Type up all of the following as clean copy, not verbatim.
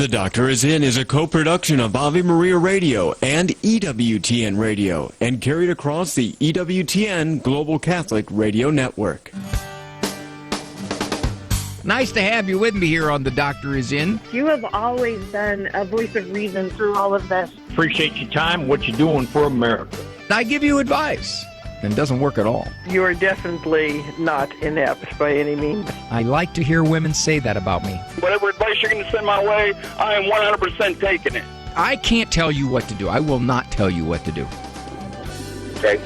The Doctor Is In is a co-production of Ave Maria Radio and EWTN Radio and carried across the EWTN Global Catholic Radio Network. Nice to have you with me here on The Doctor Is In. You have always been a voice of reason through all of this. Appreciate your time, what you're doing for America. I give you advice, and it doesn't work at all. You are definitely not inept by any means. I like to hear women say that about me. Whatever advice you're going to send my way, I am 100% taking it. I can't tell you what to do. I will not tell you what to do. Okay.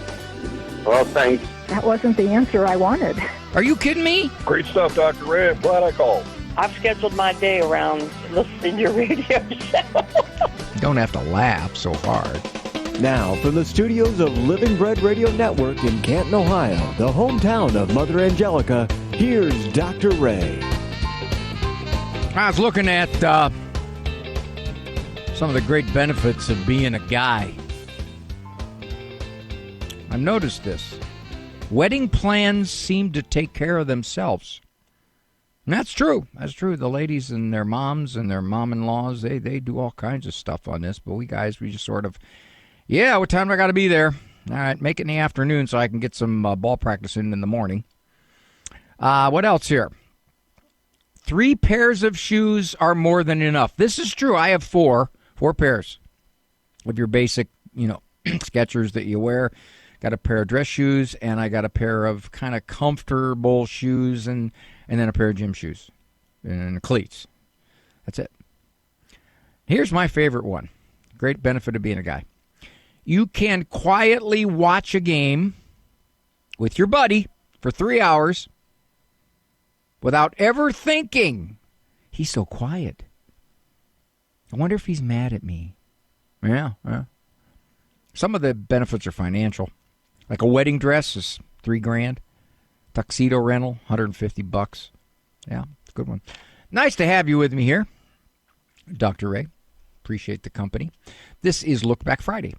Well, thanks. That wasn't the answer I wanted. Are you kidding me? Great stuff, Dr. Ray. I'm glad I called. I've scheduled my day around listening to your radio show. You don't have to laugh so hard. Now, from the studios of Living Bread Radio Network in Canton, Ohio, the hometown of Mother Angelica, here's Dr. Ray. I was looking at some of the great benefits of being a guy. I've noticed this. Wedding plans seem to take care of themselves. And that's true. That's true. The ladies and their moms and their mom-in-laws, they do all kinds of stuff on this. But we guys, we just sort of, yeah, what time do I got to be there? All right, make it in the afternoon so I can get some ball practice in the morning. What else here? 3 pairs of shoes are more than enough. This is true. I have 4 pairs of your basic, Skechers that you wear. Got a pair of dress shoes, and I got a pair of kind of comfortable shoes, and then a pair of gym shoes and cleats. That's it. Here's my favorite one. Great benefit of being a guy. You can quietly watch a game with your buddy for 3 hours without ever thinking, he's so quiet. I wonder if he's mad at me. Yeah. Some of the benefits are financial. Like a wedding dress is $3,000. Tuxedo rental, $150. Yeah, it's a good one. Nice to have you with me here, Dr. Ray. Appreciate the company. This is Look Back Friday.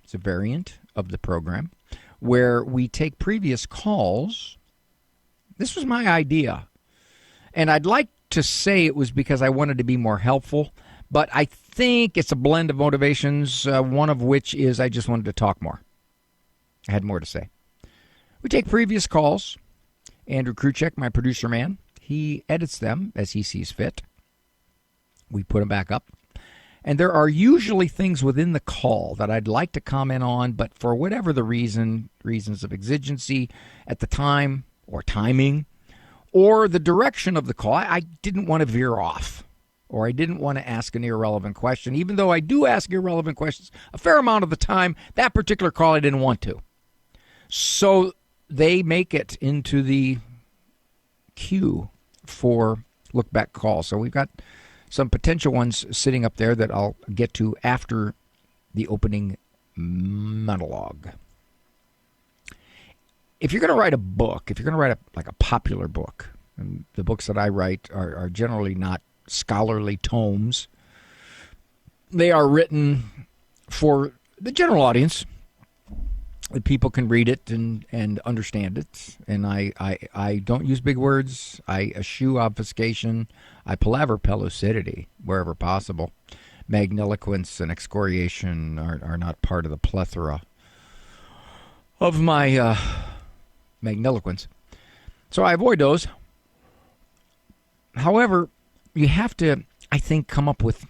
It's a variant of the program where we take previous calls. This was my idea. And I'd like to say it was because I wanted to be more helpful, but I think it's a blend of motivations, one of which is I just wanted to talk more. I had more to say. We take previous calls. Andrew Kruchek, my producer man, he edits them as he sees fit. We put them back up. And there are usually things within the call that I'd like to comment on, but for whatever the reasons of exigency at the time or timing or the direction of the call, I didn't want to veer off. Or I didn't want to ask an irrelevant question, even though I do ask irrelevant questions a fair amount of the time. That particular call I didn't want to. So they make it into the queue for look back calls. So we've got some potential ones sitting up there that I'll get to after the opening monologue. If you're going to write a book, if you're going to write a popular book, and the books that I write are generally not scholarly tomes. They are written for the general audience. That people can read it and understand it. And I don't use big words. I eschew obfuscation. I palaver pellucidity wherever possible. Magniloquence and excoriation are not part of the plethora of my magniloquence. So I avoid those. However, you have to, I think, come up with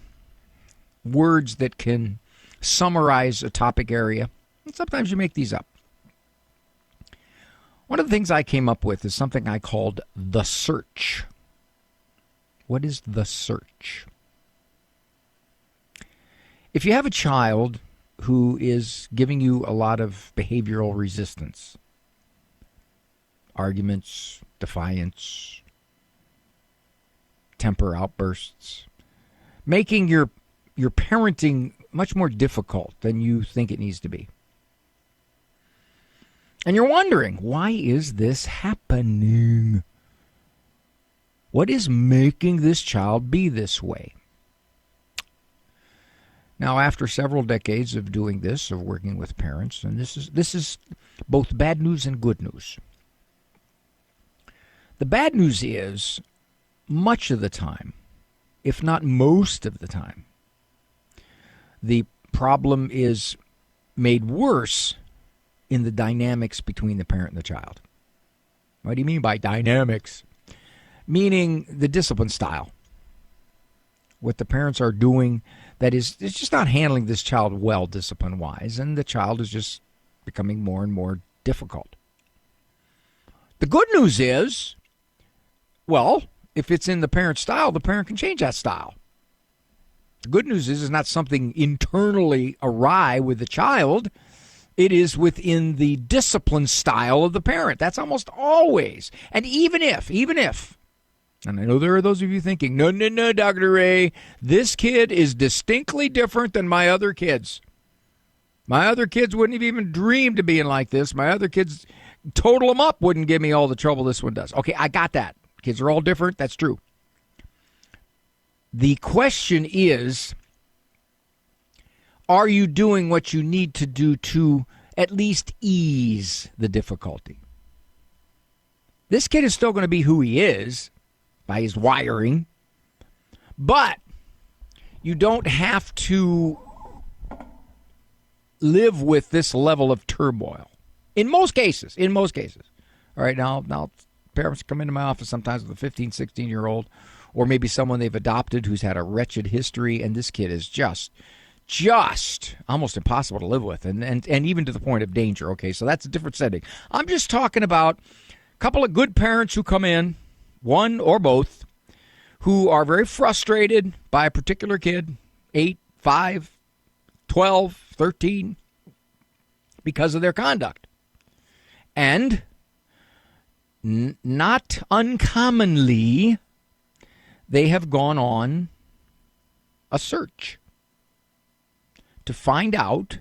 words that can summarize a topic area. And sometimes you make these up. One of the things I came up with is something I called the search. What is the search? If you have a child who is giving you a lot of behavioral resistance, arguments, defiance, temper outbursts, making your parenting much more difficult than you think it needs to be. And you're wondering, why is this happening? What is making this child be this way? Now, after several decades of doing this, of working with parents, and this is both bad news and good news. The bad news is, much of the time, if not most of the time, the problem is made worse in the dynamics between the parent and the child. What do you mean by dynamics? Meaning the discipline style. What the parents are doing that is it's just not handling this child well discipline-wise, and the child is just becoming more and more difficult. The good news is, well, if it's in the parent's style, the parent can change that style. The good news is it's not something internally awry with the child. It is within the discipline style of the parent. That's almost always. And even if, and I know there are those of you thinking, no, Dr. Ray, this kid is distinctly different than my other kids. My other kids wouldn't have even dreamed of being like this. My other kids, total them up, wouldn't give me all the trouble this one does. Okay, I got that. Kids are all different. That's true. The question is, are you doing what you need to do to at least ease the difficulty? This kid is still going to be who he is by his wiring, but you don't have to live with this level of turmoil. In most cases. All right, now parents come into my office sometimes with a 15, 16-year-old, or maybe someone they've adopted who's had a wretched history, and this kid is just almost impossible to live with, and even to the point of danger. Okay, so that's a different setting. I'm just talking about a couple of good parents who come in, one or both, who are very frustrated by a particular kid, 8, 5, 12, 13, because of their conduct. And not uncommonly, they have gone on a search to find out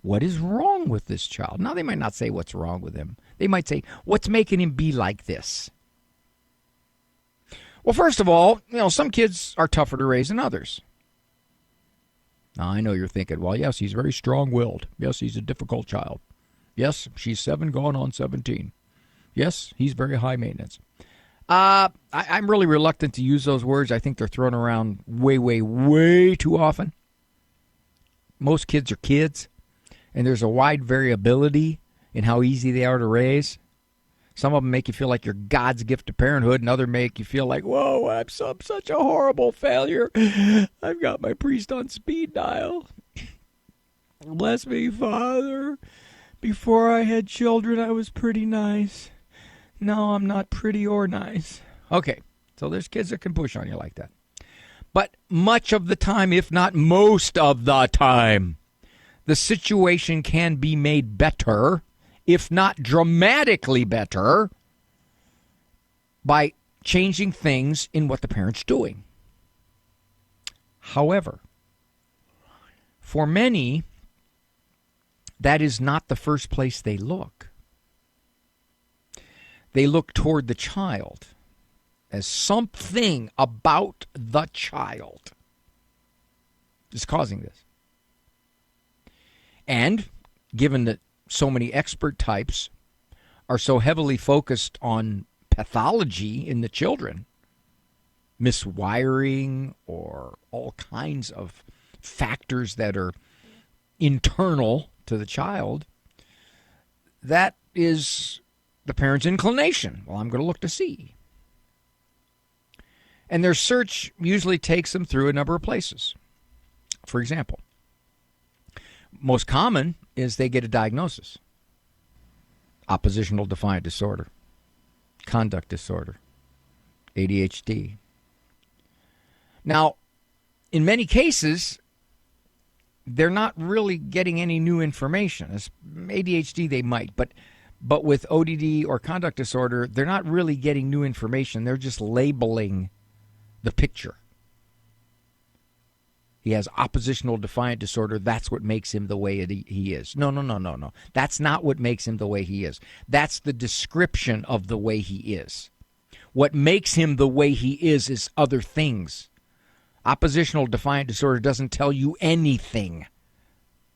what is wrong with this child. Now, they might not say what's wrong with him. They might say, what's making him be like this? Well, first of all, some kids are tougher to raise than others. Now, I know you're thinking, well, yes, he's very strong-willed. Yes, he's a difficult child. Yes, she's 7 going on 17. Yes, he's very high maintenance. I'm really reluctant to use those words. I think they're thrown around way, way, way too often. Most kids are kids, and there's a wide variability in how easy they are to raise. Some of them make you feel like you're God's gift to parenthood, and others make you feel like, whoa, I'm such a horrible failure. I've got my priest on speed dial. Bless me, Father. Before I had children, I was pretty nice. Now I'm not pretty or nice. Okay, so there's kids that can push on you like that. But much of the time, if not most of the time, the situation can be made better, if not dramatically better, by changing things in what the parent's doing. However, for many, that is not the first place they look. They look toward the child as something about the child is causing this. And given that so many expert types are so heavily focused on pathology in the children, miswiring or all kinds of factors that are internal to the child, that is the parent's inclination. Well, I'm going to look to see. And their search usually takes them through a number of places. For example, most common is they get a diagnosis. Oppositional defiant disorder, conduct disorder, ADHD. Now, in many cases, they're not really getting any new information. As ADHD, they might, but with ODD or conduct disorder, they're not really getting new information. They're just labeling the picture. He has oppositional defiant disorder. That's what makes him the way he is. No. That's not what makes him the way he is. That's the description of the way he is. What makes him the way he is other things. Oppositional defiant disorder doesn't tell you anything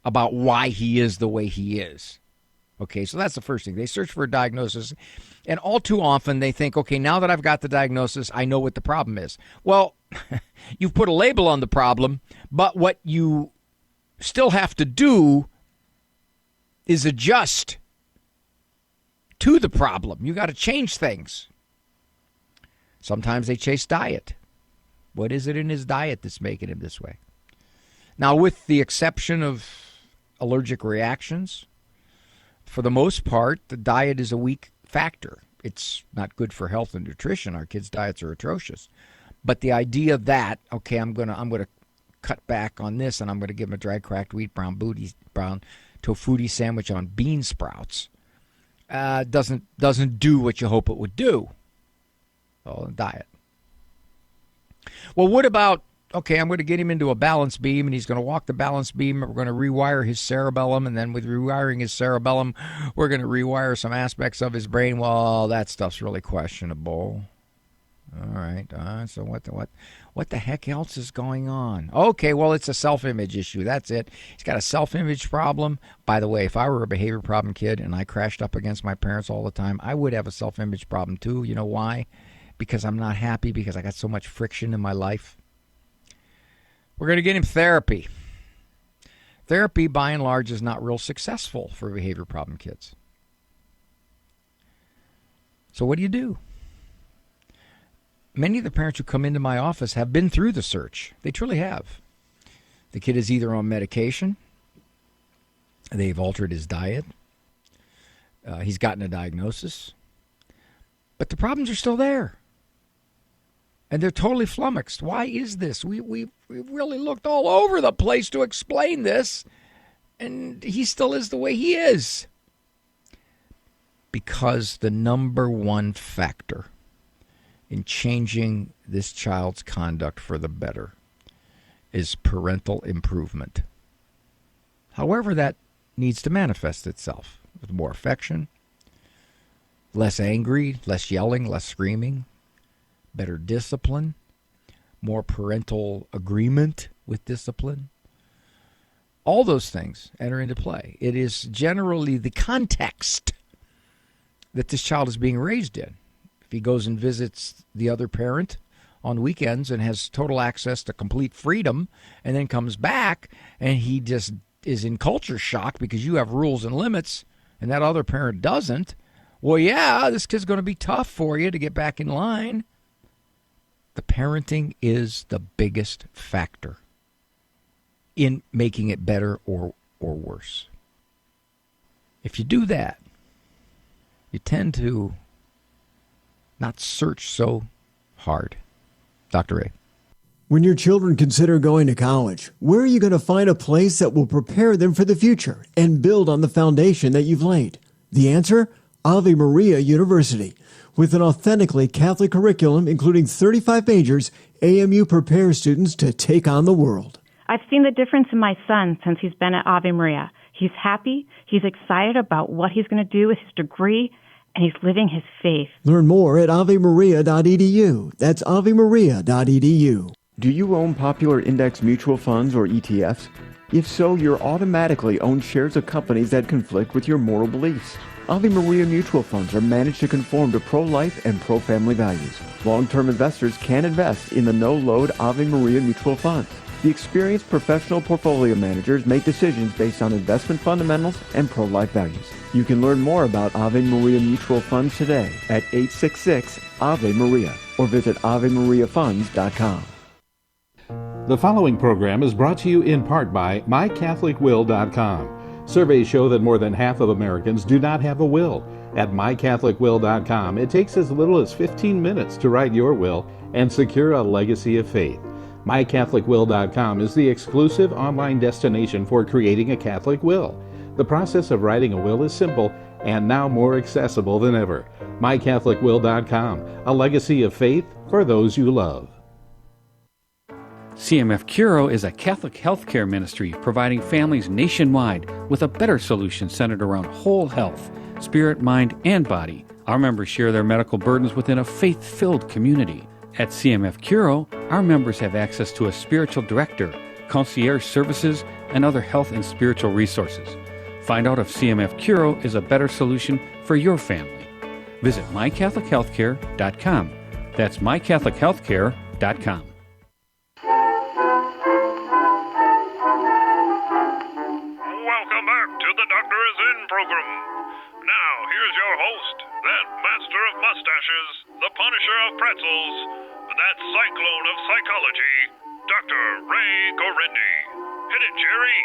about why he is the way he is. Okay, so that's the first thing. They search for a diagnosis, and all too often they think, okay, now that I've got the diagnosis, I know what the problem is. Well, you've put a label on the problem, but what you still have to do is adjust to the problem. You got to change things. Sometimes they chase diet. What is it in his diet that's making him this way? Now, with the exception of allergic reactions, for the most part, the diet is a weak factor. It's not good for health and nutrition. Our kids' diets are atrocious. But the idea that, okay, I'm gonna cut back on this, and I'm gonna give him a dry cracked wheat brown tofutti sandwich on bean sprouts, doesn't do what you hope it would do. Oh, diet. Well, what about, okay, I'm going to get him into a balance beam, and he's going to walk the balance beam, and we're going to rewire his cerebellum, and then with rewiring his cerebellum, we're going to rewire some aspects of his brain. Well, that stuff's really questionable. All right. So what the heck else is going on? Okay, well, it's a self-image issue. That's it. He's got a self-image problem. By the way, if I were a behavior problem kid and I crashed up against my parents all the time, I would have a self-image problem too. You know why? Because I'm not happy, because I got so much friction in my life. We're going to get him therapy. Therapy, by and large, is not real successful for behavior problem kids. So what do? Many of the parents who come into my office have been through the search. They truly have. The kid is either on medication, they've altered his diet, he's gotten a diagnosis, but the problems are still there. And they're totally flummoxed. Why is this? We've really looked all over the place to explain this, and he still is the way he is. Because the number one factor in changing this child's conduct for the better is parental improvement. However, that needs to manifest itself with more affection, less angry, less yelling, less screaming, better discipline, more parental agreement with discipline. All those things enter into play. It is generally the context that this child is being raised in. If he goes and visits the other parent on weekends and has total access to complete freedom, and then comes back and he just is in culture shock because you have rules and limits and that other parent doesn't, well, yeah, this kid's going to be tough for you to get back in line. The parenting is the biggest factor in making it better or worse. If you do that, you tend to not search so hard. Dr. Ray. When your children consider going to college, where are you going to find a place that will prepare them for the future and build on the foundation that you've laid? The answer? Ave Maria University. With an authentically Catholic curriculum, including 35 majors, AMU prepares students to take on the world. I've seen the difference in my son since he's been at Ave Maria. He's happy, he's excited about what he's going to do with his degree, and he's living his faith. Learn more at avemaria.edu. That's avemaria.edu. Do you own popular index mutual funds or ETFs? If so, you're automatically own shares of companies that conflict with your moral beliefs. Ave Maria mutual funds are managed to conform to pro-life and pro-family values. Long-term investors can invest in the no-load Ave Maria mutual funds. The experienced professional portfolio managers make decisions based on investment fundamentals and pro-life values. You can learn more about Ave Maria mutual funds today at 866-AVE-MARIA or visit AveMariaFunds.com. The following program is brought to you in part by MyCatholicWill.com. Surveys show that more than half of Americans do not have a will. At MyCatholicWill.com, it takes as little as 15 minutes to write your will and secure a legacy of faith. MyCatholicWill.com is the exclusive online destination for creating a Catholic will. The process of writing a will is simple and now more accessible than ever. MyCatholicWill.com, a legacy of faith for those you love. CMF Curo is a Catholic healthcare ministry providing families nationwide with a better solution centered around whole health, spirit, mind, and body. Our members share their medical burdens within a faith-filled community. At CMF Curo, our members have access to a spiritual director, concierge services, and other health and spiritual resources. Find out if CMF Curo is a better solution for your family. Visit mycatholichealthcare.com. That's mycatholichealthcare.com. Welcome back to the Doctor Is In program. Now, here's your host, that master of mustaches, the punisher of pretzels, that cyclone of psychology, Dr. Ray Gorendi. Hit it, Jerry.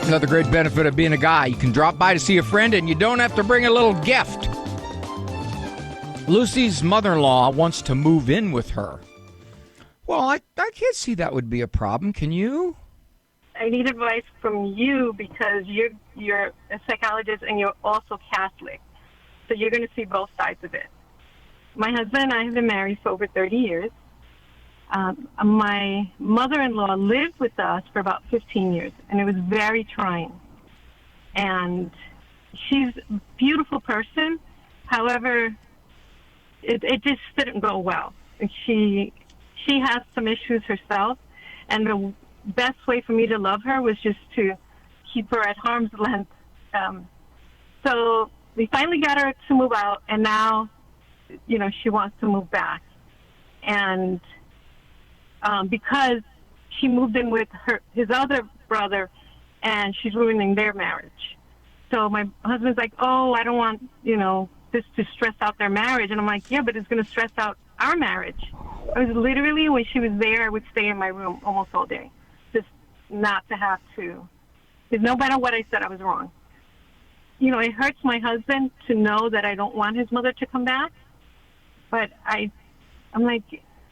Another great benefit of being a guy. You can drop by to see a friend and you don't have to bring a little gift. Lucy's mother-in-law wants to move in with her. Well, I can't see that would be a problem. Can you? I need advice from you because you're a psychologist and you're also Catholic. So you're going to see both sides of it. My husband and I have been married for over 30 years. My mother-in-law lived with us for about 15 years, and it was very trying. And she's a beautiful person. However, it just didn't go well. And she has some issues herself, and the best way for me to love her was just to keep her at arm's length. So we finally got her to move out, and now, she wants to move back. And because she moved in with his other brother, and she's ruining their marriage. So my husband's like, oh, I don't want, this to stress out their marriage. And I'm like, yeah, but it's going to stress out our marriage. I was literally, when she was there, I would stay in my room almost all day, just not to have to. Because no matter what I said, I was wrong. It hurts my husband to know that I don't want his mother to come back. But I'm like,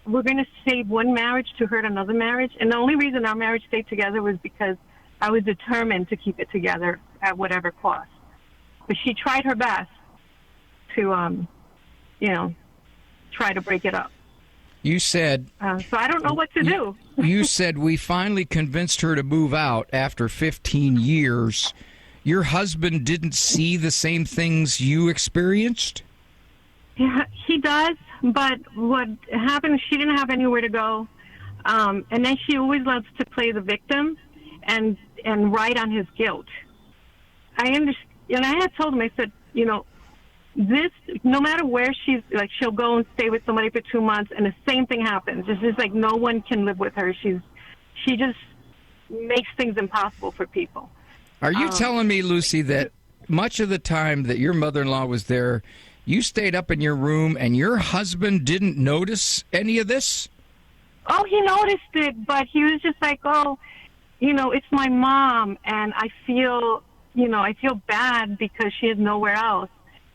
we're going to save one marriage to hurt another marriage. And the only reason our marriage stayed together was because I was determined to keep it together at whatever cost. But she tried her best to, try to break it up. You said... so I don't know what to do. You said we finally convinced her to move out after 15 years. Your husband didn't see the same things you experienced? Yeah, he does. But what happened, she didn't have anywhere to go. And then she always loves to play the victim and ride on his guilt. I understand. And I had told him, I said, this, no matter where she's, like, she'll go and stay with somebody for 2 months, and the same thing happens. It's just like no one can live with her. She just makes things impossible for people. Are you telling me, Lucy, that much of the time that your mother-in-law was there, you stayed up in your room and your husband didn't notice any of this? Oh, he noticed it, but he was just like, oh, it's my mom, and I feel bad because she has nowhere else.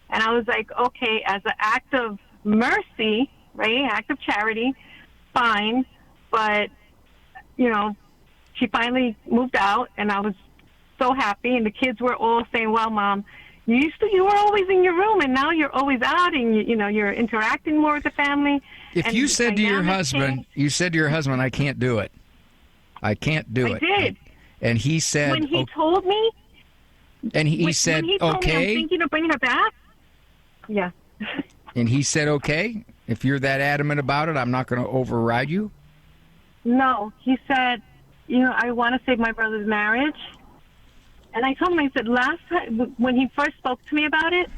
And I was like, okay, as an act of mercy, right, act of charity, fine. But, she finally moved out, and I was so happy. And the kids were all saying, well, Mom, you were always in your room, and now you're always out, and, you're interacting more with the family. If you said to your husband, I can't do it. I can't do it. I did. And he said... When he told me... And he said, when he told okay. me I'm thinking of bringing her back. Yeah. And he said, okay, if you're that adamant about it, I'm not going to override you? No. He said, I want to save my brother's marriage. And I told him, I said, last time, when he first spoke to me about it,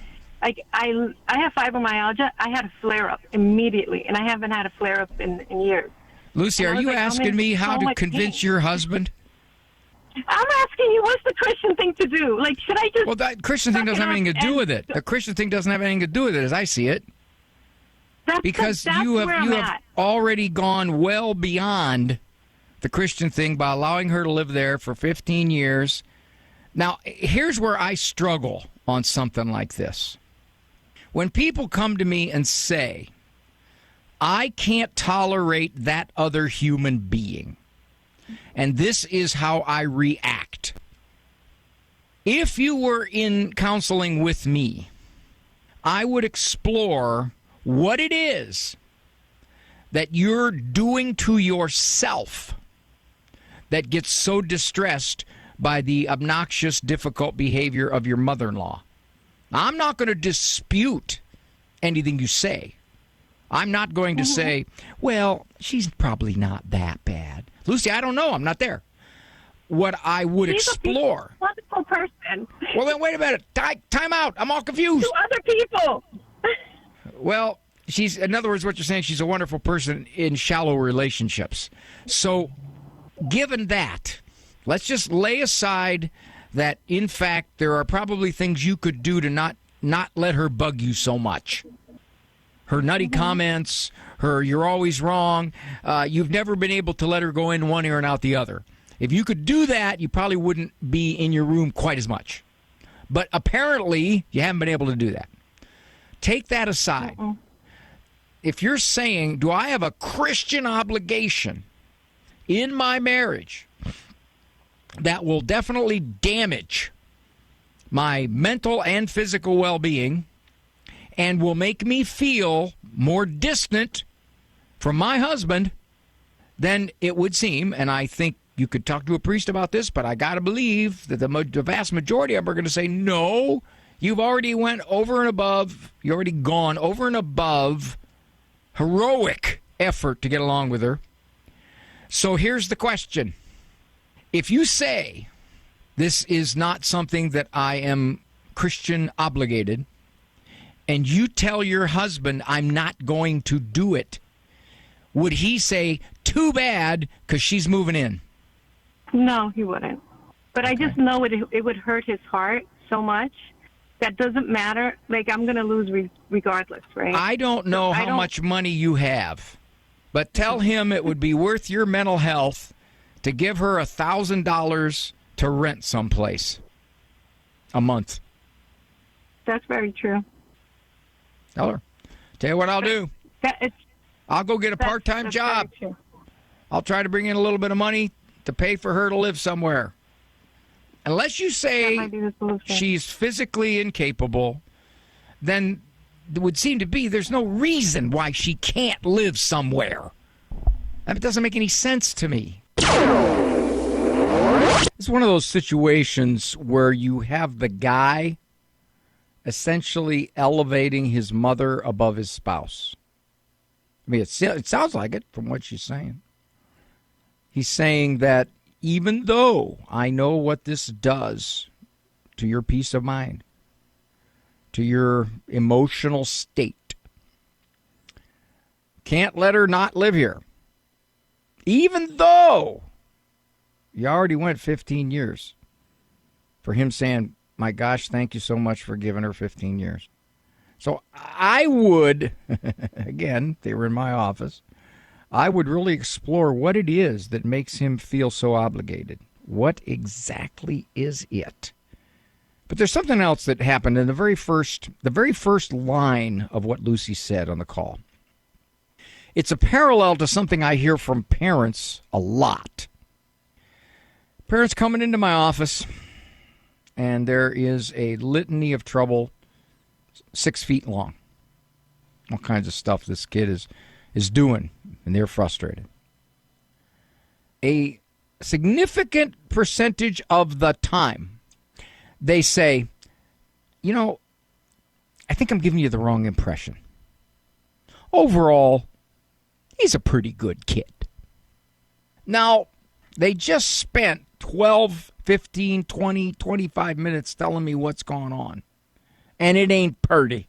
like I have fibromyalgia. I had a flare-up immediately, and I haven't had a flare-up in years. Lucy, are you asking me how to convince your husband? I'm asking you, what's the Christian thing to do? Like, should I just... Well, that Christian thing doesn't have anything to do with it. The Christian thing doesn't have anything to do with it, as I see it. Because you have already gone well beyond the Christian thing by allowing her to live there for 15 years. Now, here's where I struggle on something like this. When people come to me and say, I can't tolerate that other human being, and this is how I react. If you were in counseling with me, I would explore what it is that you're doing to yourself that gets so distressed by the obnoxious, difficult behavior of your mother-in-law. I'm not going to dispute anything you say. I'm not going to say, well, she's probably not that bad. Lucy, I don't know. I'm not there. What I would explore. She's a wonderful person. Well, then wait a minute. Time out. I'm all confused. To other people. Well, in other words, what you're saying, she's a wonderful person in shallow relationships. So, given that, let's just lay aside that, in fact, there are probably things you could do to not let her bug you so much. Her nutty comments, her you're always wrong, you've never been able to let her go in one ear and out the other. If you could do that, you probably wouldn't be in your room quite as much. But apparently, you haven't been able to do that. Take that aside. If you're saying, do I have a Christian obligation in my marriage that will definitely damage my mental and physical well-being and will make me feel more distant from my husband, then it would seem, and I think you could talk to a priest about this, but I got to believe that the vast majority of them are going to say, no, you've already went over and above, you've already gone over and above heroic effort to get along with her. So here's the question. If you say this is not something that I am Christian obligated, and you tell your husband I'm not going to do it, would he say, too bad, because she's moving in? No, he wouldn't. But I just know it would hurt his heart so much. That doesn't matter. Like, I'm going to lose regardless, right? I don't know how much money you have, but tell him it would be worth your mental health to give her $1,000 to rent someplace a month. That's very true. Tell her. Tell you what I'll do. I'll go get a part-time job. I'll try to bring in a little bit of money to pay for her to live somewhere. Unless you say she's physically incapable, then it would seem to be there's no reason why she can't live somewhere. That doesn't make any sense to me. It's one of those situations where you have the guy essentially elevating his mother above his spouse. I mean, it sounds like it from what she's saying. He's saying that even though I know what this does to your peace of mind, to your emotional state, can't let her not live here. Even though you already went 15 years for him saying, my gosh, thank you so much for giving her 15 years. So I would, again, they were in my office, I would really explore what it is that makes him feel so obligated. What exactly is it? But there's something else that happened in the very first line of what Lucy said on the call. It's a parallel to something I hear from parents a lot. Parents coming into my office, and there is a litany of trouble 6 feet long. All kinds of stuff this kid is doing, and they're frustrated. A significant percentage of the time, they say, you know, I think I'm giving you the wrong impression. Overall, he's a pretty good kid. Now, they just spent 12, 15, 20, 25 minutes telling me what's going on. And it ain't purty.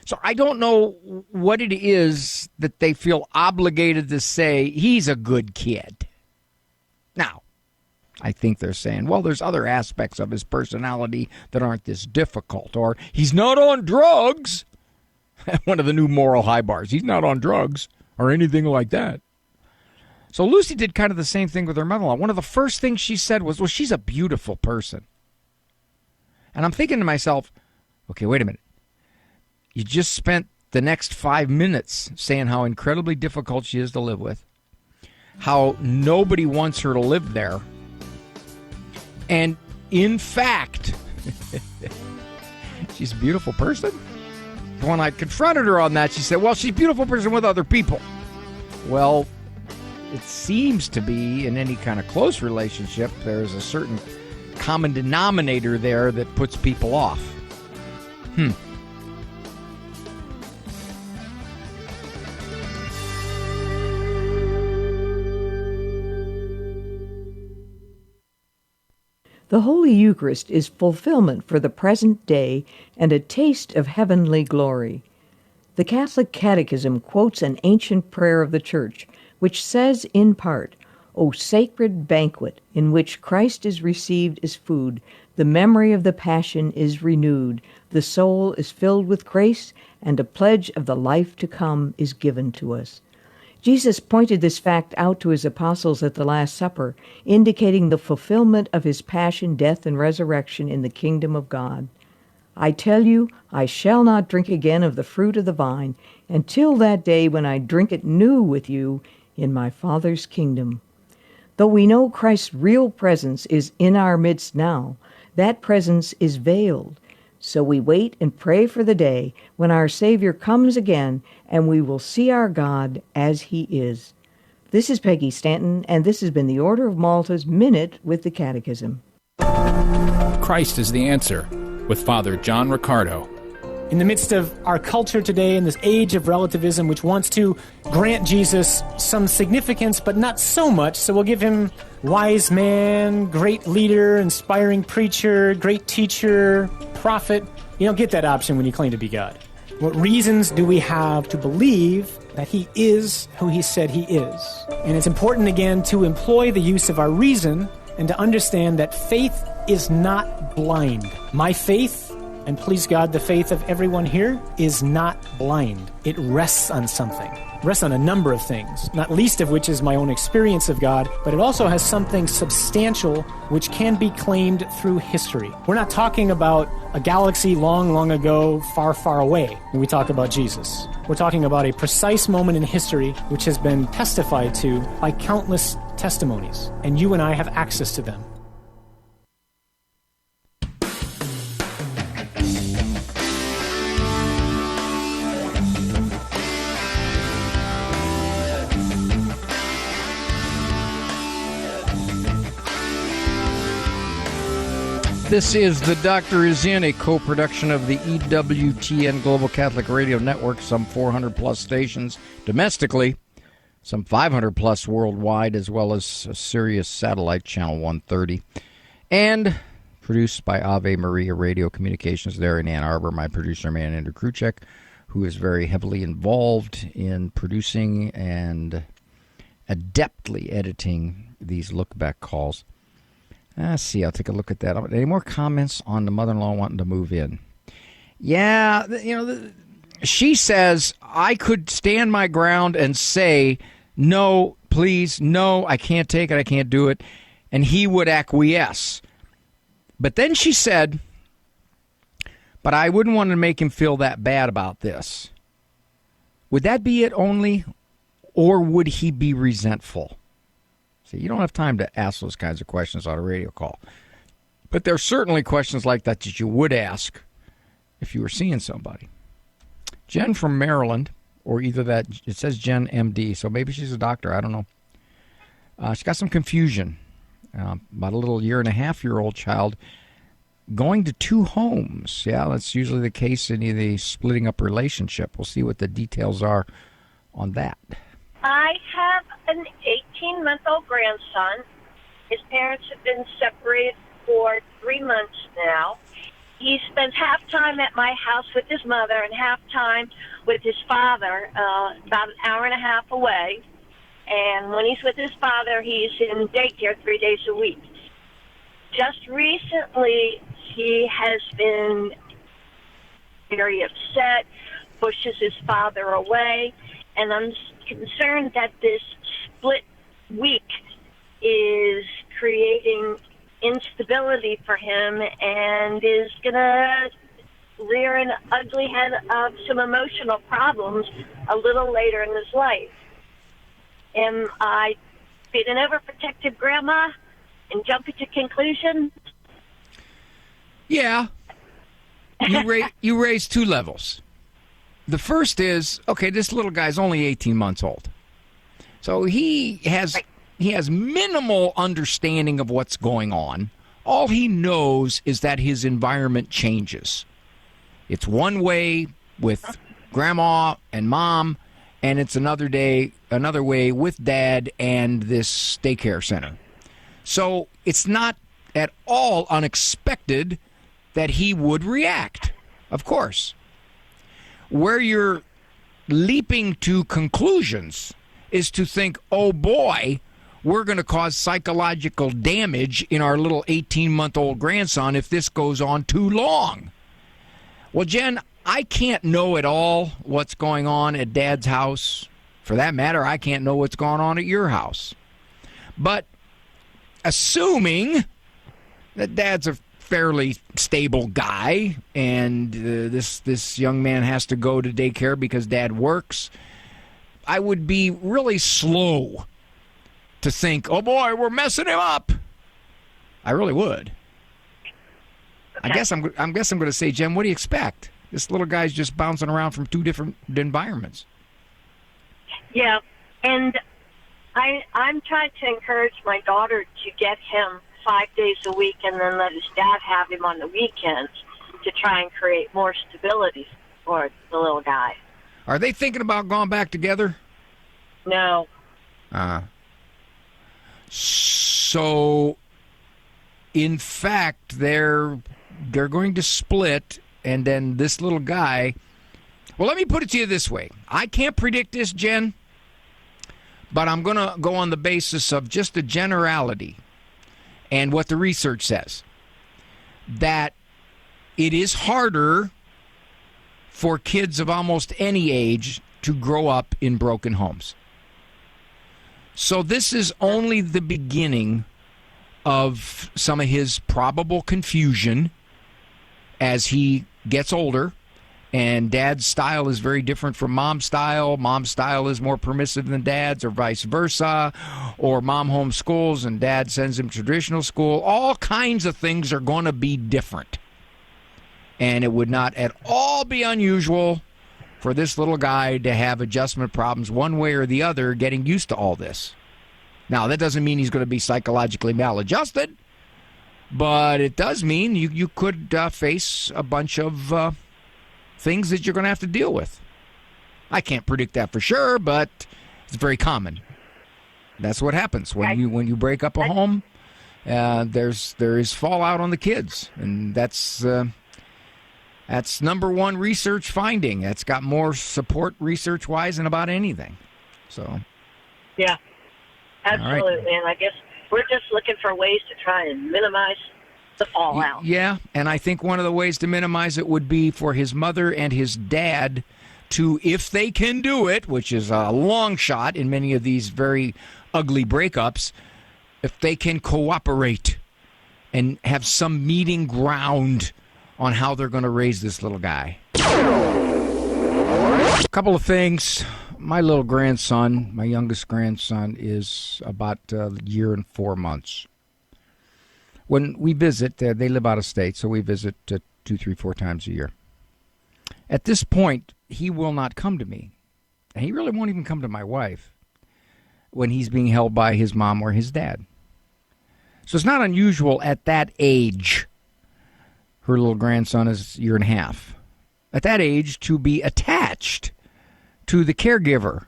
So I don't know what it is that they feel obligated to say, he's a good kid. Now, I think they're saying, well, there's other aspects of his personality that aren't this difficult. Or he's not on drugs. One of the new moral high bars. He's not on drugs or anything like that. So Lucy did kind of the same thing with her mother-in-law. One of the first things she said was, well, she's a beautiful person. And I'm thinking to myself, okay, wait a minute. You just spent the next 5 minutes saying how incredibly difficult she is to live with, how nobody wants her to live there. And in fact, she's a beautiful person. When I confronted her on that, she said, well, she's a beautiful person with other people. Well, it seems to be in any kind of close relationship, there's a certain common denominator there that puts people off. The Holy Eucharist is fulfillment for the present day and a taste of heavenly glory. The Catholic Catechism quotes an ancient prayer of the Church, which says in part, "O sacred banquet, in which Christ is received as food, the memory of the Passion is renewed, the soul is filled with grace, and a pledge of the life to come is given to us." Jesus pointed this fact out to his apostles at the Last Supper, indicating the fulfillment of his passion, death, and resurrection in the kingdom of God. "I tell you, I shall not drink again of the fruit of the vine until that day when I drink it new with you in my Father's kingdom." Though we know Christ's real presence is in our midst now, that presence is veiled. So we wait and pray for the day when our Savior comes again and we will see our God as He is. This is Peggy Stanton, and this has been the Order of Malta's Minute with the Catechism. Christ is the Answer with Father John Riccardo. In the midst of our culture today, in this age of relativism, which wants to grant Jesus some significance, but not so much, so we'll give him wise man, great leader, inspiring preacher, great teacher, prophet. You don't get that option when you claim to be God. What reasons do we have to believe that he is who he said he is? And it's important, again, to employ the use of our reason and to understand that faith is not blind. My faith, and please God, the faith of everyone here, is not blind. It rests on something. It rests on a number of things, not least of which is my own experience of God, but it also has something substantial which can be claimed through history. We're not talking about a galaxy long, long ago, far, far away when we talk about Jesus. We're talking about a precise moment in history which has been testified to by countless testimonies, and you and I have access to them. This is The Doctor Is In, a co-production of the EWTN Global Catholic Radio Network, some 400-plus stations domestically, some 500-plus worldwide, as well as a Sirius satellite channel 130, and produced by Ave Maria Radio Communications there in Ann Arbor. My producer, man, Andrew Kruchek, who is very heavily involved in producing and adeptly editing these look-back calls. Let's see, I'll take a look at that. Any more comments on the mother-in-law wanting to move in? Yeah, she says, I could stand my ground and say, no, please, no, I can't take it, I can't do it, and he would acquiesce. But then she said, but I wouldn't want to make him feel that bad about this. Would that be it only, or would he be resentful? See, you don't have time to ask those kinds of questions on a radio call. But there are certainly questions like that that you would ask if you were seeing somebody. Jen from Maryland, or either that, it says Jen MD, so maybe she's a doctor, I don't know. She's got some confusion about a little 1.5-year-old child going to 2 homes. Yeah, that's usually the case in either splitting up relationship. We'll see what the details are on that. I have an 18-month-old grandson. His parents have been separated for 3 months now. He spends half time at my house with his mother and half time with his father, about an hour and a half away. And when he's with his father, he's in daycare 3 days a week. Just recently, he has been very upset, pushes his father away, and I'm concerned that this split week is creating instability for him and is going to rear an ugly head of some emotional problems a little later in his life. Am I being an overprotective grandma and jumping to conclusions? Yeah. You raise 2 levels. The first is, okay, this little guy's only 18 months old. So he has minimal understanding of what's going on. All he knows is that his environment changes. It's one way with grandma and mom, and it's another way with dad and this daycare center. So it's not at all unexpected that he would react. Of course. Where you're leaping to conclusions is to think, oh boy, we're going to cause psychological damage in our little 18-month-old grandson if this goes on too long. Well, Jen, I can't know at all what's going on at Dad's house. For that matter, I can't know what's going on at your house. But assuming that Dad's a fairly stable guy and this young man has to go to daycare because Dad works, I would be really slow to think, oh boy, we're messing him up. I really would. Okay. I guess I'm going to say, Jen, what do you expect? This little guy's just bouncing around from two different environments. Yeah, and I'm trying to encourage my daughter to get him 5 days a week and then let his dad have him on the weekends to try and create more stability for the little guy. Are they thinking about going back together? No. So, in fact, they're going to split, and then this little guy... Well, let me put it to you this way. I can't predict this, Jen, but I'm going to go on the basis of just a generality and what the research says, that it is harder for kids of almost any age to grow up in broken homes. So this is only the beginning of some of his probable confusion as he gets older. And Dad's style is very different from Mom's style. Mom's style is more permissive than Dad's, or vice versa. Or Mom homeschools and Dad sends him to traditional school. All kinds of things are going to be different. And it would not at all be unusual for this little guy to have adjustment problems one way or the other getting used to all this. Now, that doesn't mean he's going to be psychologically maladjusted, but it does mean you could face a bunch of things that you're going to have to deal with. I can't predict that for sure, but it's very common. That's what happens when you break up a home. There is fallout on the kids, and that's number one research finding. That's got more support research-wise than about anything. So, yeah, absolutely. Right. And I guess we're just looking for ways to try and minimize the fallout. Yeah, and I think one of the ways to minimize it would be for his mother and his dad to, if they can do it, which is a long shot in many of these very ugly breakups, if they can cooperate and have some meeting ground on how they're going to raise this little guy. A couple of things. My little grandson, my youngest grandson, is about a year and 4 months. When we visit, they live out of state, so we visit 2, 3, 4 times a year. At this point, he will not come to me. And he really won't even come to my wife when he's being held by his mom or his dad. So it's not unusual at that age. Her little grandson is a year and a half. At that age, to be attached to the caregiver.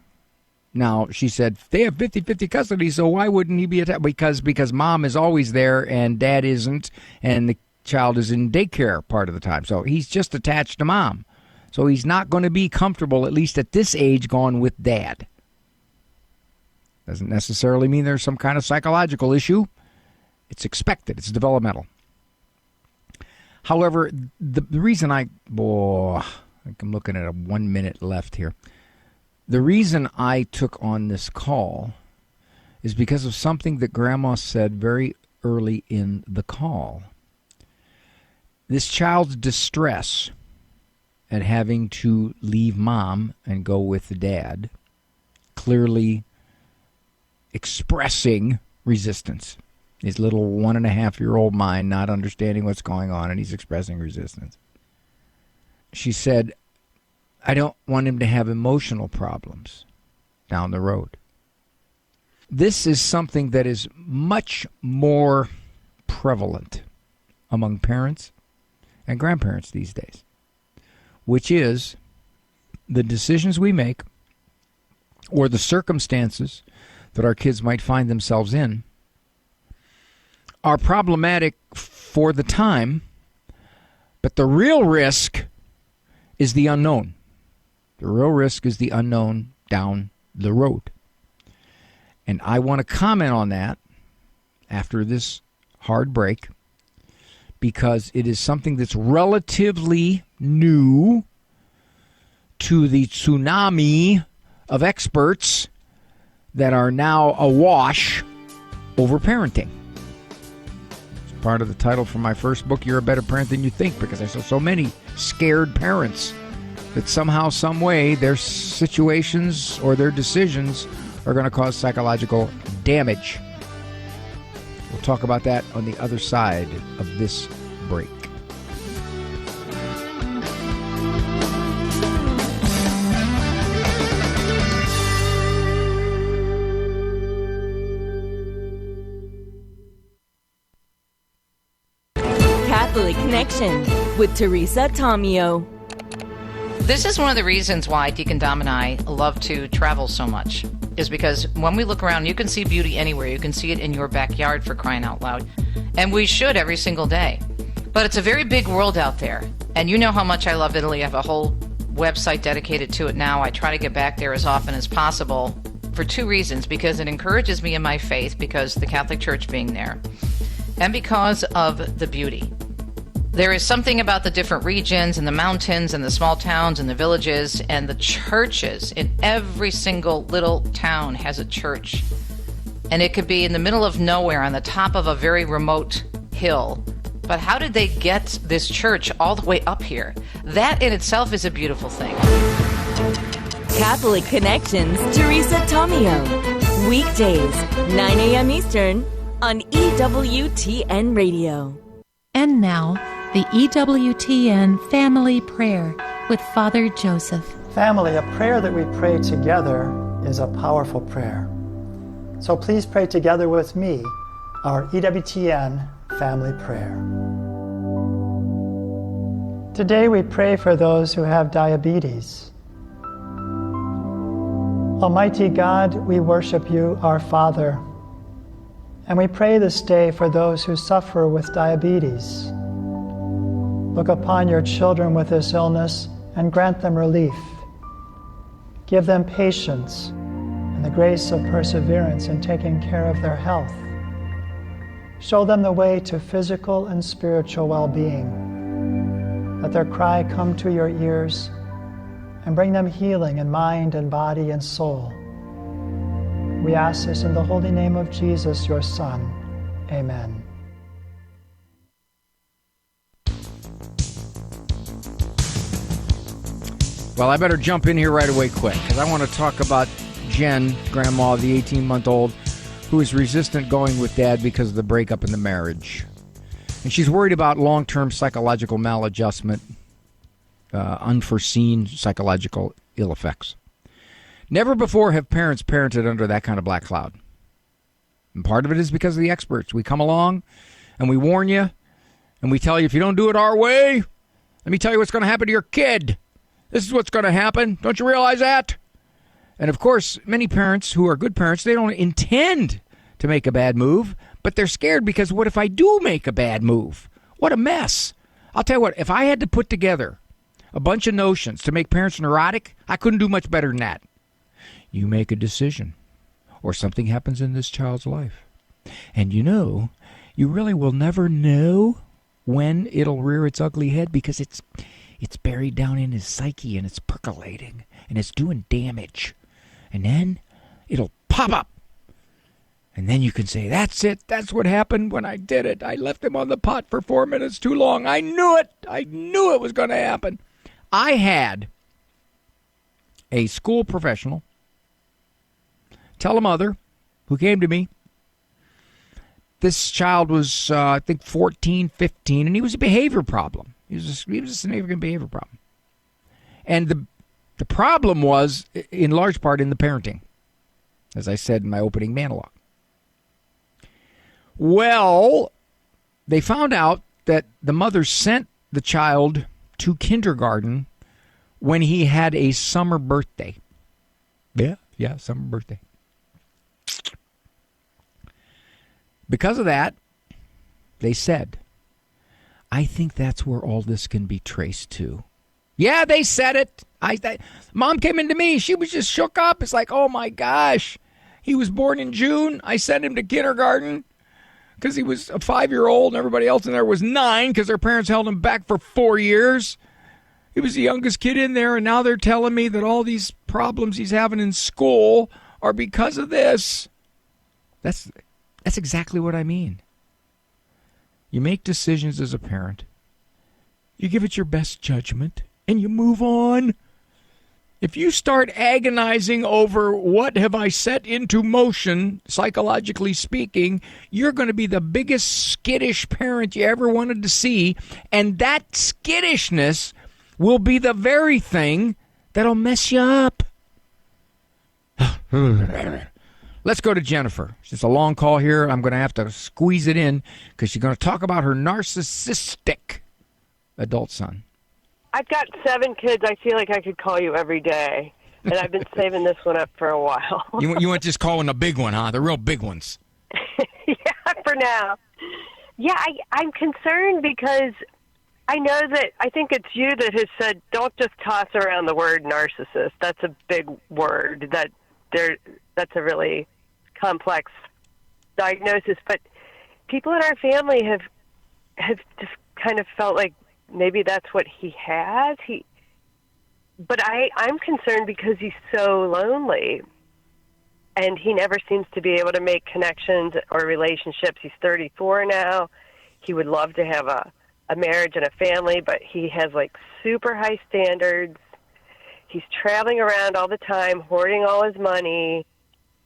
Now, she said, they have 50-50 custody, so why wouldn't he be attached? Because mom is always there and dad isn't, and the child is in daycare part of the time. So he's just attached to mom. So he's not going to be comfortable, at least at this age, going with dad. Doesn't necessarily mean there's some kind of psychological issue. It's expected. It's developmental. However, the reason I'm looking at a 1 minute left here. The reason I took on this call is because of something that Grandma said very early in the call. This child's distress at having to leave mom and go with the dad, clearly expressing resistance. His little 1.5-year-old mind not understanding what's going on, and he's expressing resistance. She said, I don't want him to have emotional problems down the road. This is something that is much more prevalent among parents and grandparents these days, which is the decisions we make or the circumstances that our kids might find themselves in are problematic for the time, but the real risk is the unknown. The real risk is the unknown down the road. And I want to comment on that after this hard break, because it is something that's relatively new to the tsunami of experts that are now awash over parenting. It's part of the title for my first book, You're a Better Parent Than You Think, because I saw so many scared parents that somehow, some way, their situations or their decisions are going to cause psychological damage. We'll talk about that on the other side of this break. Catholic Connection with Teresa Tomeo. This is one of the reasons why Deacon Dom and I love to travel so much, is because when we look around, you can see beauty anywhere. You can see it in your backyard, for crying out loud. And we should every single day. But it's a very big world out there. And you know how much I love Italy. I have a whole website dedicated to it now. I try to get back there as often as possible for two reasons. Because it encourages me in my faith, because the Catholic Church being there, and because of the beauty. There is something about the different regions and the mountains and the small towns and the villages and the churches. In every single little town has a church. And it could be in the middle of nowhere on the top of a very remote hill. But how did they get this church all the way up here? That in itself is a beautiful thing. Catholic Connections, Teresa Tomeo. Weekdays, 9 a.m. Eastern on EWTN Radio. And now, the EWTN Family Prayer with Father Joseph. Family, a prayer that we pray together is a powerful prayer. So please pray together with me our EWTN Family Prayer. Today we pray for those who have diabetes. Almighty God, we worship you, our Father, and we pray this day for those who suffer with diabetes. Look upon your children with this illness and grant them relief. Give them patience and the grace of perseverance in taking care of their health. Show them the way to physical and spiritual well-being. Let their cry come to your ears and bring them healing in mind and body and soul. We ask this in the holy name of Jesus, your Son. Amen. Well, I better jump in here right away quick, because I want to talk about Jen, grandma, the 18-month-old, who is resistant going with Dad because of the breakup in the marriage. And she's worried about long-term psychological maladjustment, unforeseen psychological ill effects. Never before have parents parented under that kind of black cloud. And part of it is because of the experts. We come along and we warn you and we tell you, if you don't do it our way, let me tell you what's going to happen to your kid. This is what's going to happen. Don't you realize that? And of course, many parents who are good parents, they don't intend to make a bad move, but they're scared because what if I do make a bad move? What a mess. I'll tell you what, if I had to put together a bunch of notions to make parents neurotic, I couldn't do much better than that. You make a decision, or something happens in this child's life. And you really will never know when it'll rear its ugly head, because it's buried down in his psyche and it's percolating and it's doing damage. And then it'll pop up. And then you can say, that's it. That's what happened when I did it. I left him on the pot for 4 minutes too long. I knew it. I knew it was going to happen. I had a school professional tell a mother who came to me. This child was, I think, 14, 15, and he was a behavior problem. He was a significant behavior problem. And the problem was, in large part, in the parenting, as I said in my opening monologue. Well, they found out that the mother sent the child to kindergarten when he had a summer birthday. Yeah, summer birthday. Because of that, They said, I think that's where all this can be traced to. Yeah, they said it. Mom came into me. She was just shook up. It's like, oh, my gosh. He was born in June. I sent him to kindergarten because he was a 5-year-old and everybody else in there was 9 because their parents held him back for 4 years. He was the youngest kid in there, and now they're telling me that all these problems he's having in school are because of this. That's exactly what I mean. You make decisions as a parent. You give it your best judgment, and you move on. If you start agonizing over what have I set into motion, psychologically speaking, you're going to be the biggest skittish parent you ever wanted to see, and that skittishness will be the very thing that'll mess you up. Let's go to Jennifer. It's a long call here. I'm going to have to squeeze it in because she's going to talk about her narcissistic adult son. I've got 7 kids. I feel like I could call you every day, and I've been saving this one up for a while. You want just calling the big one, huh? The real big ones. Yeah, for now. Yeah, I'm concerned because I know that I think it's you that has said don't just toss around the word narcissist. That's a big word. That's a really complex diagnosis. But people in our family have just kind of felt like maybe that's what he has. But I'm concerned because he's so lonely, and he never seems to be able to make connections or relationships. He's 34 now. He would love to have a marriage and a family, but he has like super high standards. He's traveling around all the time, hoarding all his money.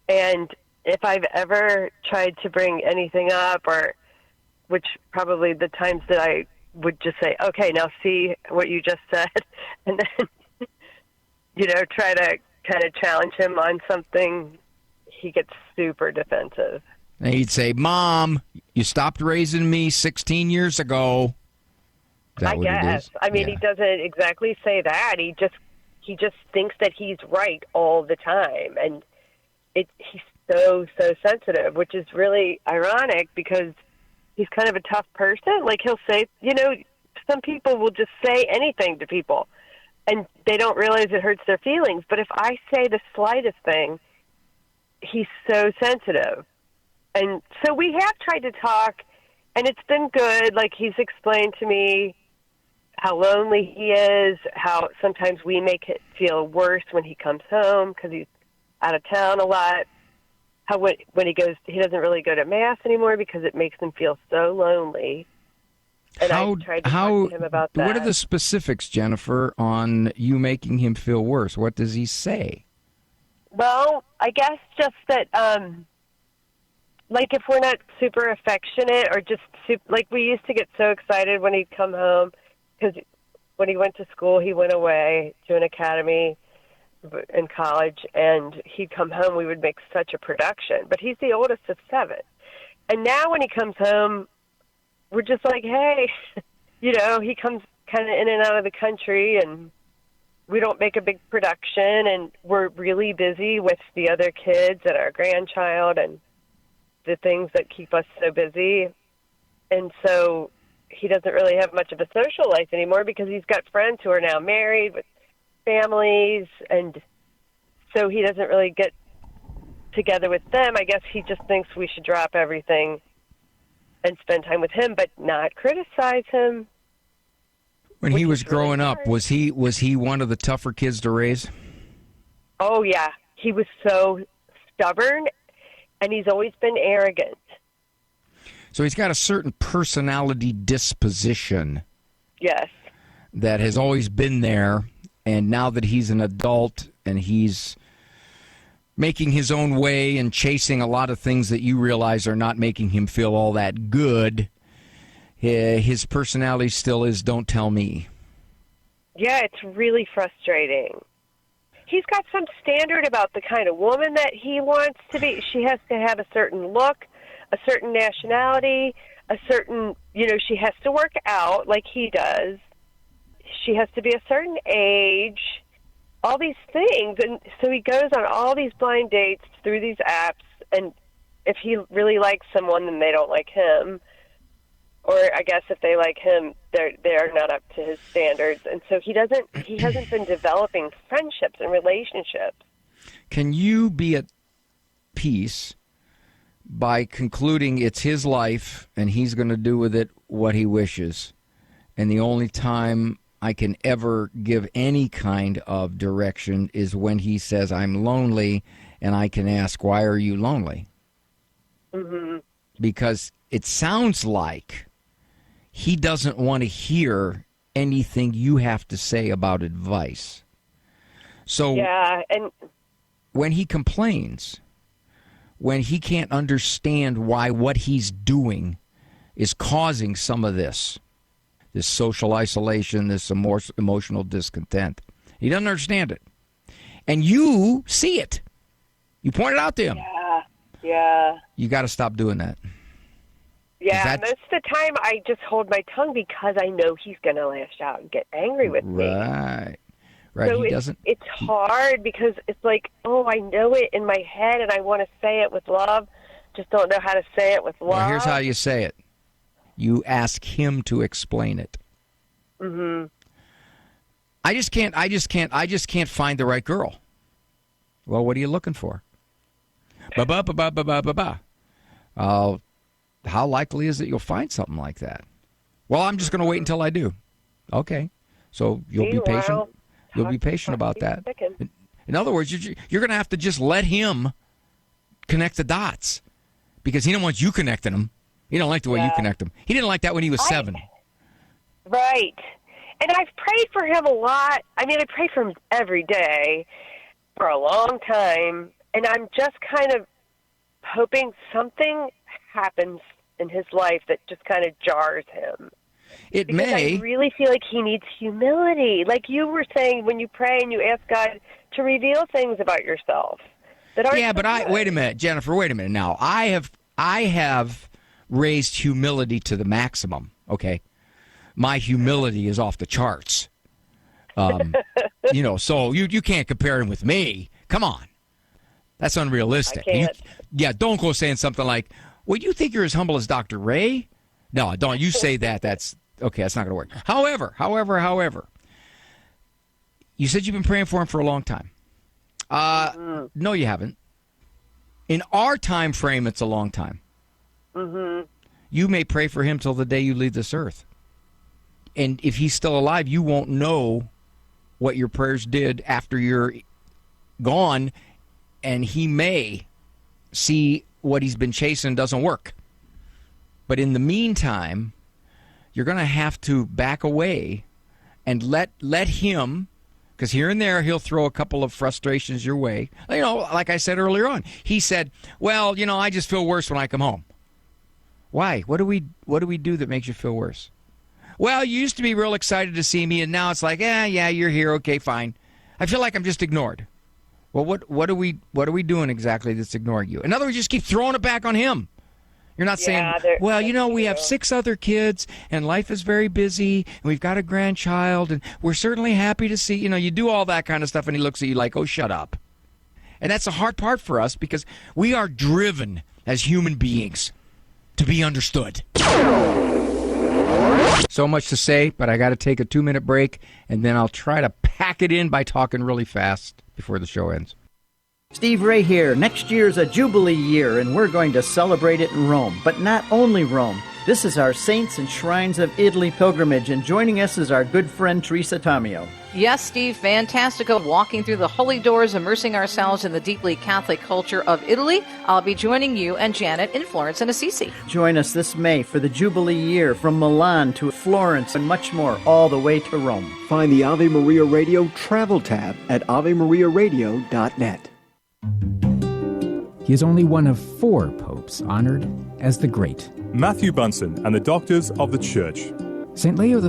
And if I've ever tried to bring anything up, or which probably the times that I would just say, okay, now see what you just said, and then, try to kind of challenge him on something, he gets super defensive. And he'd say, Mom, you stopped raising me 16 years ago. I guess. I mean, He doesn't exactly say that. He just thinks that he's right all the time. And he's so sensitive, which is really ironic because he's kind of a tough person. Like he'll say, some people will just say anything to people and they don't realize it hurts their feelings. But if I say the slightest thing, he's so sensitive. And so we have tried to talk, and it's been good. Like he's explained to me how lonely he is, how sometimes we make it feel worse when he comes home because he's out of town a lot. How when he goes, he doesn't really go to Mass anymore because it makes him feel so lonely. And I tried to talk to him about that. What are the specifics, Jennifer, on you making him feel worse? What does he say? Well, I guess just that, like if we're not super affectionate or just like we used to get so excited when he'd come home because when he went to school, he went away to an academy in college, and he'd come home, we would make such a production. But he's the oldest of 7. And now when he comes home, we're just like, hey, he comes kind of in and out of the country, and we don't make a big production, and we're really busy with the other kids and our grandchild and the things that keep us so busy. And so he doesn't really have much of a social life anymore because he's got friends who are now married with families, and so he doesn't really get together with them. I guess he just thinks we should drop everything and spend time with him, but not criticize him. When he was growing up, was he one of the tougher kids to raise? Oh yeah, he was so stubborn, and he's always been arrogant. So he's got a certain personality disposition. Yes. That has always been there. And now that he's an adult and he's making his own way and chasing a lot of things that you realize are not making him feel all that good, his personality still is, don't tell me. Yeah, it's really frustrating. He's got some standard about the kind of woman that he wants to be. She has to have a certain look, a certain nationality, a certain, she has to work out like he does. She has to be a certain age, all these things. And so he goes on all these blind dates through these apps, and if he really likes someone, then they don't like him. or I guess if they like him, they're not up to his standards, and so he hasn't been developing friendships and relationships. Can you be at peace by concluding it's his life and he's going to do with it what he wishes? And the only time I can ever give any kind of direction is when he says, I'm lonely, and I can ask, why are you lonely? Mm-hmm. Because it sounds like he doesn't want to hear anything you have to say about advice. So yeah, and when he complains, when he can't understand why what he's doing is causing some of this social isolation, this emotional discontent, he doesn't understand it. And you see it. You point it out to him. Yeah. You got to stop doing that. Yeah, most of the time I just hold my tongue because I know he's going to lash out and get angry with me. Right. So it's hard because it's like, oh, I know it in my head and I want to say it with love, just don't know how to say it with love. Well, here's how you say it. You ask him to explain it. Mm-hmm. I just can't find the right girl. Well, what are you looking for? Ba-ba-ba-ba-ba-ba-ba. How likely is it you'll find something like that? Well, I'm just going to wait until I do. Okay. So you'll be patient. You'll be patient about that. In other words, you're going to have to just let him connect the dots because he don't want you connecting them. He don't like the way you connect them. He didn't like that when he was 7. Right. And I've prayed for him a lot. I mean, I pray for him every day for a long time, and I'm just kind of hoping something happens in his life that just kind of jars him. It because may. I really feel like he needs humility. Like you were saying, when you pray and you ask God to reveal things about yourself that aren't. Yeah, but wait a minute, Jennifer. Wait a minute. Now, I have raised humility to the maximum. Okay, my humility is off the charts. So you can't compare him with me. Come on, that's unrealistic. I can't. Don't go saying something like, "Well, you think you're as humble as Dr. Ray?" No, don't you say that. That's okay. That's not going to work. However, you said you've been praying for him for a long time. No, you haven't. In our time frame, it's a long time. Mm-hmm. You may pray for him till the day you leave this earth. And if he's still alive, you won't know what your prayers did after you're gone, and he may see what he's been chasing doesn't work. But in the meantime, you're going to have to back away and let him, because here and there he'll throw a couple of frustrations your way. Like I said earlier on, he said, well, I just feel worse when I come home. Why? What do we do that makes you feel worse? Well, you used to be real excited to see me, and now it's like, yeah, you're here, okay, fine. I feel like I'm just ignored. Well, what are we doing exactly that's ignoring you? In other words, you just keep throwing it back on him. You're not saying, well, we have 6 other kids, and life is very busy, and we've got a grandchild, and we're certainly happy to see, you do all that kind of stuff, and he looks at you like, oh, shut up. And that's the hard part for us, because we are driven as human beings to be understood. So much to say, but I got to take a 2-minute break, and then I'll try to pack it in by talking really fast before the show ends. Steve Ray here. Next year's a Jubilee year, and we're going to celebrate it in Rome. But not only Rome. This is our Saints and Shrines of Italy pilgrimage, and joining us is our good friend Teresa Tomeo. Yes, Steve, fantastical. Walking through the holy doors, immersing ourselves in the deeply Catholic culture of Italy. I'll be joining you and Janet in Florence and Assisi. Join us this May for the Jubilee year from Milan to Florence and much more, all the way to Rome. Find the Ave Maria Radio travel tab at AveMariaRadio.net. He is only one of 4 popes honored as the Great. Matthew Bunson and the Doctors of the Church. St. Leo I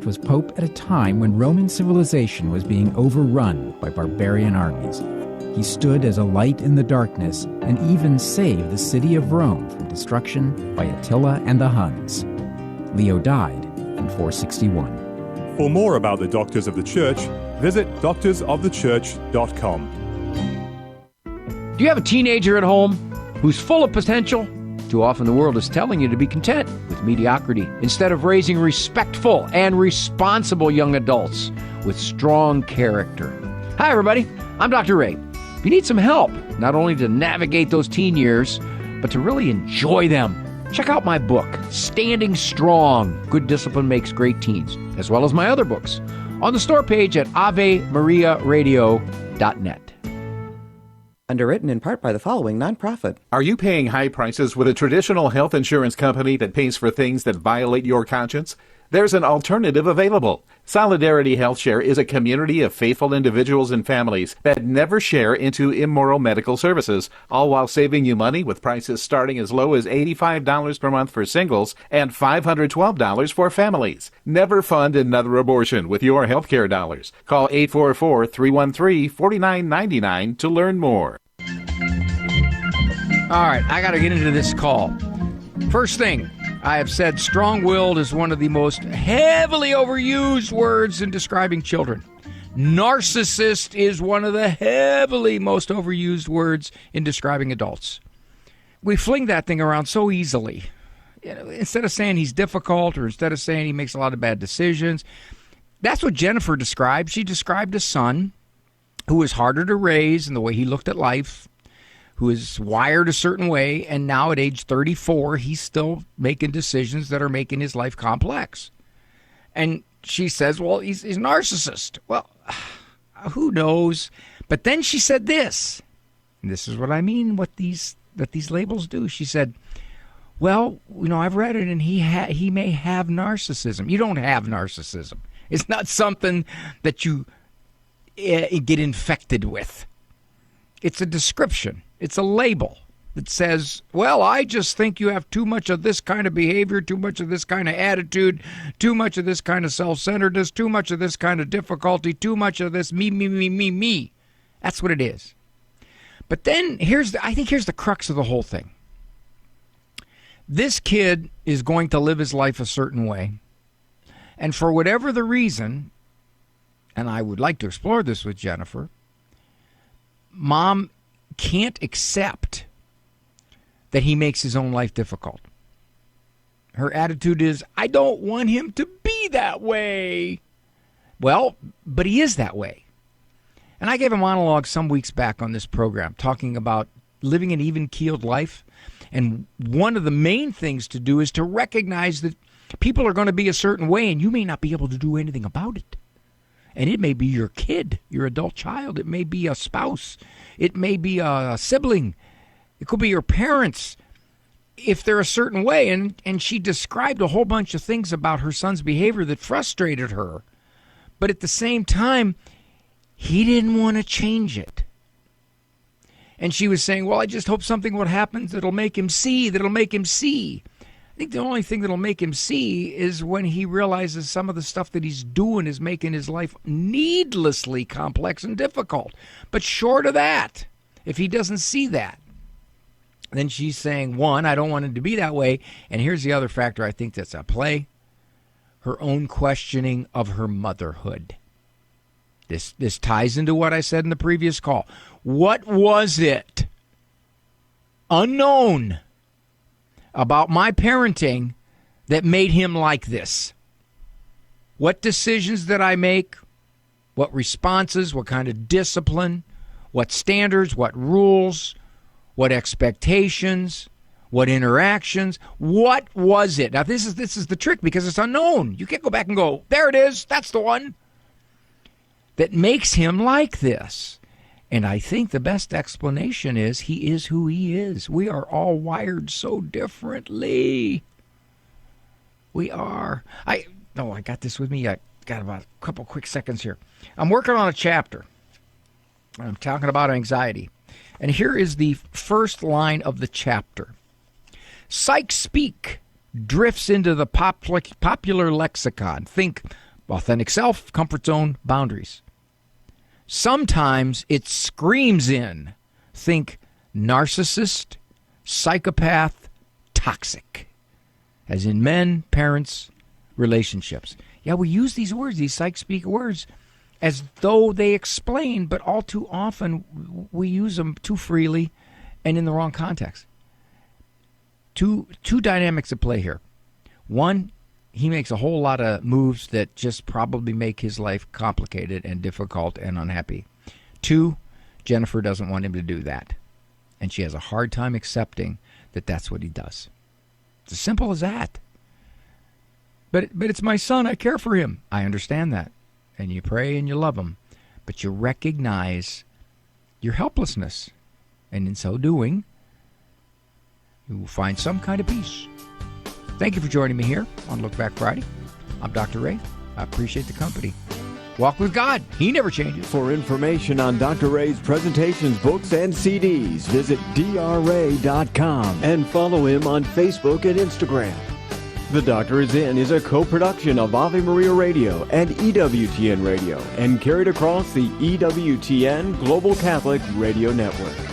was pope at a time when Roman civilization was being overrun by barbarian armies. He stood as a light in the darkness and even saved the city of Rome from destruction by Attila and the Huns. Leo died in 461. For more about the Doctors of the Church, visit doctorsofthechurch.com. Do you have a teenager at home who's full of potential? Too often the world is telling you to be content with mediocrity instead of raising respectful and responsible young adults with strong character. Hi, everybody. I'm Dr. Ray. If you need some help, not only to navigate those teen years, but to really enjoy them, check out my book, Standing Strong, Good Discipline Makes Great Teens, as well as my other books on the store page at AveMariaRadio.net. Underwritten in part by the following nonprofit. Are you paying high prices with a traditional health insurance company that pays for things that violate your conscience? There's an alternative available. Solidarity HealthShare is a community of faithful individuals and families that never share into immoral medical services, all while saving you money with prices starting as low as $85 per month for singles and $512 for families. Never fund another abortion with your healthcare dollars. Call 844-313-4999 to learn more. All right, I got to get into this call. First thing, I have said strong-willed is one of the most heavily overused words in describing children. Narcissist is one of the heavily most overused words in describing adults. We fling that thing around so easily. You know, instead of saying he's difficult or instead of saying he makes a lot of bad decisions. That's what Jennifer described. She described a son who was harder to raise in the way he looked at life, who is wired a certain way, and now at age 34, he's still making decisions that are making his life complex. And she says, well, he's a narcissist. Well, who knows? But then she said this, and this is what I mean, what these labels do. She said, well, you know, I've read it, and he may have narcissism. You don't have narcissism. It's not something that you get infected with. It's a description. It's a label that says, well, I just think you have too much of this kind of behavior, too much of this kind of attitude, too much of this kind of self-centeredness, too much of this kind of difficulty, too much of this me. That's what it is. But then I think here's the crux of the whole thing. This kid is going to live his life a certain way. And for whatever the reason, and I would like to explore this with Jennifer, Mom can't accept that he makes his own life difficult. Her attitude is, I don't want him to be that way. Well, but he is that way. And I gave a monologue some weeks back on this program talking about living an even-keeled life. And one of the main things to do is to recognize that people are going to be a certain way and you may not be able to do anything about it. And it may be your kid, your adult child. It may be a spouse. It may be a sibling. It could be your parents. If they're a certain way, and she described a whole bunch of things about her son's behavior that frustrated her. But at the same time, he didn't want to change it. And she was saying, well, I just hope something would happen that'll make him see. I think the only thing that'll make him see is when he realizes some of the stuff that he's doing is making his life needlessly complex and difficult. But short of that, if he doesn't see that, then she's saying, one, I don't want him to be that way. And here's the other factor I think that's at play. Her own questioning of her motherhood. This ties into what I said in the previous call. What was it? Unknown. About my parenting that made him like this? What decisions did I make? What responses? What kind of discipline? What standards? What rules? What expectations? What interactions? What was it? Now, this is the trick because it's unknown. You can't go back and go, there it is. That's the one that makes him like this. And I think the best explanation is he is who he is. We are all wired so differently. We are. I got this with me. I got about a couple quick seconds here. I'm working on a chapter. I'm talking about anxiety. And here is the first line of the chapter. Psych speak drifts into the popular lexicon. Think authentic self, comfort zone, boundaries. Sometimes it screams in. Think narcissist, psychopath, toxic. As in men, parents, relationships. Yeah, we use these words, these psych-speak words, as though they explain, but all too often we use them too freely and in the wrong context. two dynamics at play here. One, he makes a whole lot of moves that just probably make his life complicated and difficult and unhappy. Two, Jennifer doesn't want him to do that. And she has a hard time accepting that that's what he does. It's as simple as that. But it's my son. I care for him. I understand that. And you pray and you love him. But you recognize your helplessness. And in so doing, you will find some kind of peace. Thank you for joining me here on Look Back Friday. I'm Dr. Ray. I appreciate the company. Walk with God. He never changes. For information on Dr. Ray's presentations, books, and CDs, visit drray.com and follow him on Facebook and Instagram. The Doctor Is In is a co-production of Ave Maria Radio and EWTN Radio and carried across the EWTN Global Catholic Radio Network.